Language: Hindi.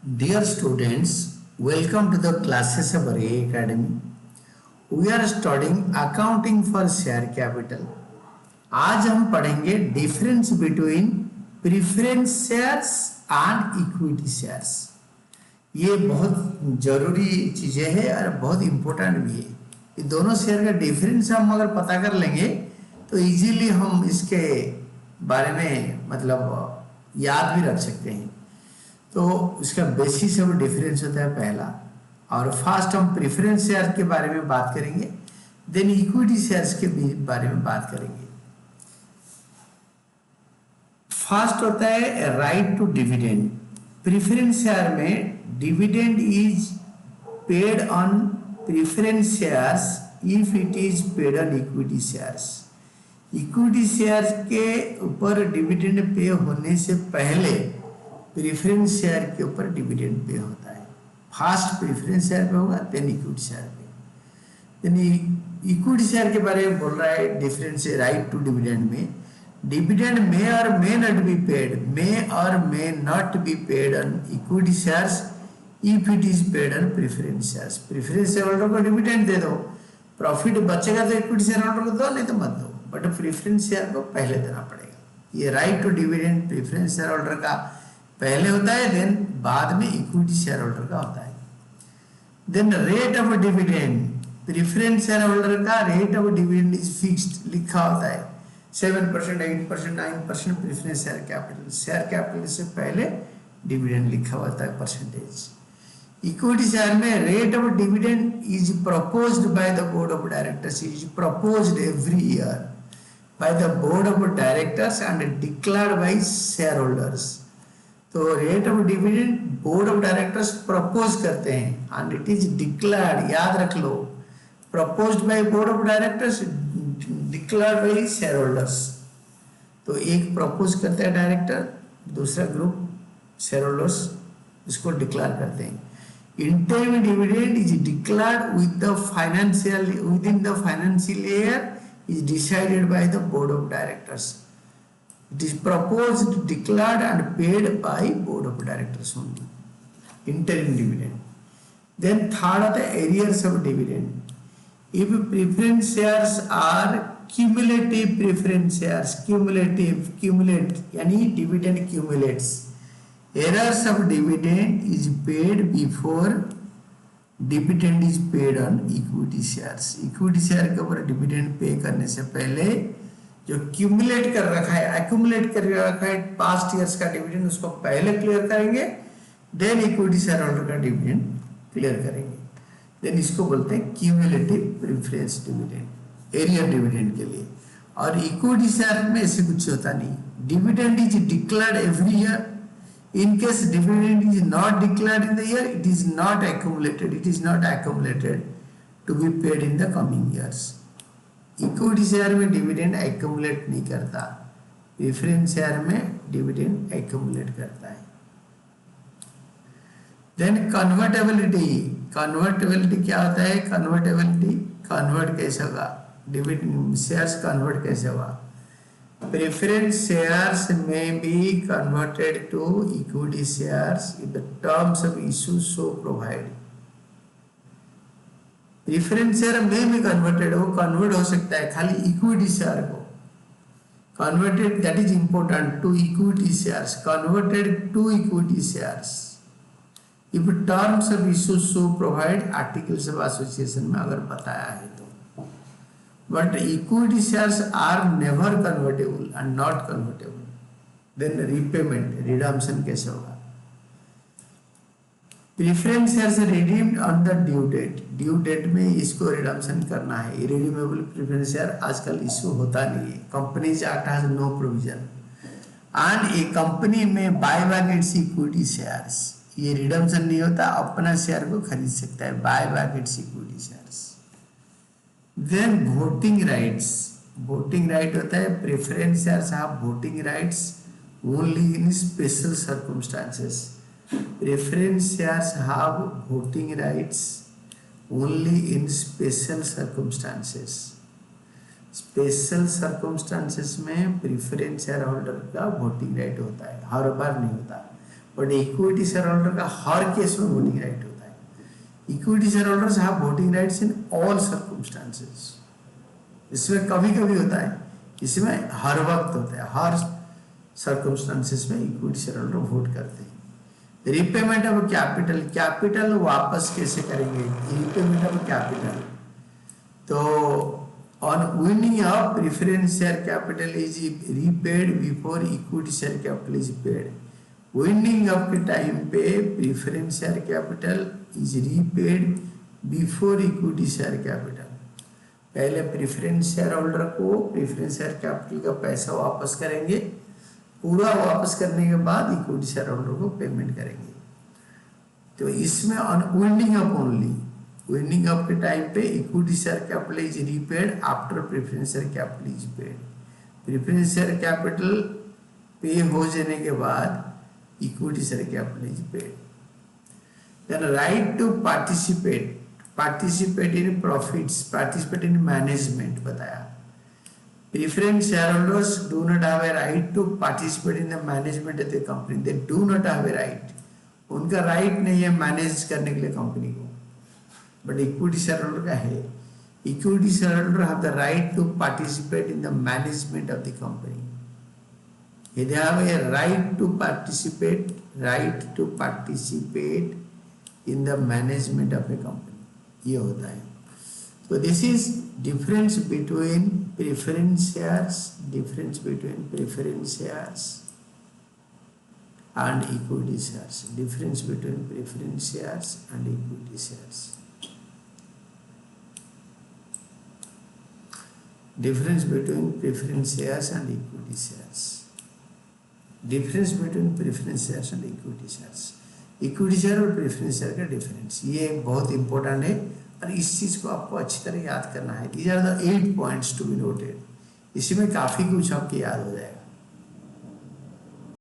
Dear students, welcome to the classes of Ray Academy. We are studying accounting for share capital. आज हम पढ़ेंगे difference between preference shares and equity shares. ये बहुत जरूरी चीजें हैं और बहुत इम्पोर्टेंट भी है। ये दोनों शेयर का डिफरेंस हम अगर पता कर लेंगे तो इजीली हम इसके बारे में याद भी रख सकते हैं। तो उसका बेसिस ऑफ डिफरेंस होता है पहला, और फर्स्ट हम प्रेफरेंस शेयर के बारे में बात करेंगे, देन इक्विटी शेयर्स के बारे में बात करेंगे। फर्स्ट होता है right to dividend. Preference share में dividend is paid on preference shares if it is paid on equity shares. Equity shares के ऊपर डिविडेंड पे होने से पहले प्रेफरेंस शेयर के ऊपर डिविडेंड पे होता है। फर्स्ट प्रेफरेंस शेयर पे होगा, देन इक्विटी शेयर पे। देन इक्विटी शेयर के बारे में बोल रहा है डिफरेंस राइट टू डिविडेंड में। डिविडेंड मे और मे नॉट बी पेड, मे और may not be paid on equity shares if it is paid on preference shares. Preference share holder को डिविडेंड दे दो, प्रॉफिट बचेगा तो इक्विटी शेयर होल्डर को दो, नहीं तो मत दो, बट प्रेफरेंस शेयर को पहले देना पड़ेगा। ये right to dividend preference share holder का पहले होता है, देन बाद में इक्विटी शेयर होल्डर का होता है। Then rate of dividend, preference share holder का rate of dividend is fixed, लिखा होता है 7%, 8%, 9% प्रेफरेंस शेयर कैपिटल से पहले डिविडेंड लिखा होता है परसेंटेज। इक्विटी शेयर में rate of dividend is proposed by the board of directors, is proposed every year by the board of directors and declared by share holders. तो rate of dividend board of directors propose करते हैं एंड इट इज डिक्लेयर्ड, याद रख लो, proposed by board of directors, declared by share holders. तो एक प्रपोज करता है डायरेक्टर, दूसरा ग्रुप शेयर होल्डर्स इसको डिक्लेयर करते हैं। Interim dividend is declared with the financial within the financial year is decided by the board of directors. It is proposed, declared and paid by board of directors only. Interim dividend. Then third are the arrears of dividend. If preference shares are cumulative preference shares, cumulate यानी dividend accumulates. Arrears of dividend is paid before dividend is paid on equity shares. Equity share के ऊपर dividend पे करने से पहले जो क्यूमुलेट कर रखा है, एक्यूमुलेट कर रखा है पास्ट ईयर्स का डिविडेंड, उसको पहले क्लियर करेंगे, देन इक्विटी शेयर होल्डर का डिविडेंड क्लियर करेंगे। देन इसको बोलते हैं cumulative preference dividend, arrear dividend के लिए। और इक्विटी शेयर में ऐसे कुछ होता नहीं, dividend is declared every year. In case dividend is not declared in the year, it is not accumulated to be paid in the coming years. Equity share में डिविडेंड एक्यूमुलेट नहीं करता, प्रेफरेंस शेयर में डिविडेंड एक्यूमुलेट करता है। देन कन्वर्टेबिलिटी क्या होता है? कन्वर्टेबिलिटी कन्वर्ट कैसे होगा, डिविडेंड शेयर्स कन्वर्ट कैसे होगा? Preference shares may be converted to equity shares in the terms of issue so provide. Preference share में भी कन्वर्टेड हो, कन्वर्ट हो सकता है खाली इक्विटी शेयर को converted, that is important, to equity shares, converted to equity shares if terms of issue so provide, articles of association में अगर बताया है तो। But equity shares are never convertible and not convertible. Then repayment, redemption कैसे होगा? Preference shares redeemed on the due date, due date में इसको रिडम्पशन करना है। इरिडीमेबल प्रेफरेंस शेयर आजकल इशू होता नहीं है, companies act has no provision and a company may buy back its equity shares, ये रिडम्पशन नहीं होता, अपना शेयर को खरीद सकता है, buy back its equity shares. Then voting rights, voting right होता है, preference shares have voting rights only in special circumstances. Preference shares have voting rights only in special circumstances. Special circumstances में प्रेफरेंस शेयर होल्डर का वोटिंग राइट होता है, हर बार नहीं होता। बट इक्विटी शेयर होल्डर का हर केस में वोटिंग राइट होता है। Equity share holders have voting rights in all circumstances. इसमें कभी कभी होता है, इसमें हर वक्त होता है, हर सर्कमस्टांसेस में इक्विटी शेयर होल्डर वोट करते हैं। रिपेमेंट ऑफ कैपिटल, कैपिटल वापस कैसे करेंगे, रिपेमेंट ऑफ कैपिटल, तो on winding of preference share capital is repaid before equity share capital is paid. Winning off के टाइम पे preference share capital is repaid before equity share capital. पहले प्रेफरेंस शेयर होल्डर को प्रेफरेंस शेयर कैपिटल का पैसा वापस करेंगे, पूरा वापस करने के बाद इक्विटी शेयर होल्डर को पेमेंट करेंगे। तो इसमें on winding off only, winding off के टाइम पे equity share capital is repaid after preference share capital is paid. Preference share capital पे हो जाने के बाद equity share capital is paid. Then right to participate, participate in profits, participate in management बताया। Preference shareholders do not have a right to participate in the management of the company. They do not have a right. उनका राइट नहीं है मैनेज करने के लिए कंपनी को, बट इक्विटी शेयर होल्डर का है। Equity shareholder have the right to participate in the management of the company. They have a right to participate, right to participate in the management of a company. ये होता है। So this is difference between preference shares, difference between preference shares and equity shares, difference between preference shares and equity shares, difference between preference shares and equity shares, difference between preference shares and equity shares, equity share और preference share का difference ये बहुत important है और इस चीज को आपको अच्छी तरह याद करना है। These are the 8 points to be noted। इसी में काफी कुछ आपके याद हो जाएगा।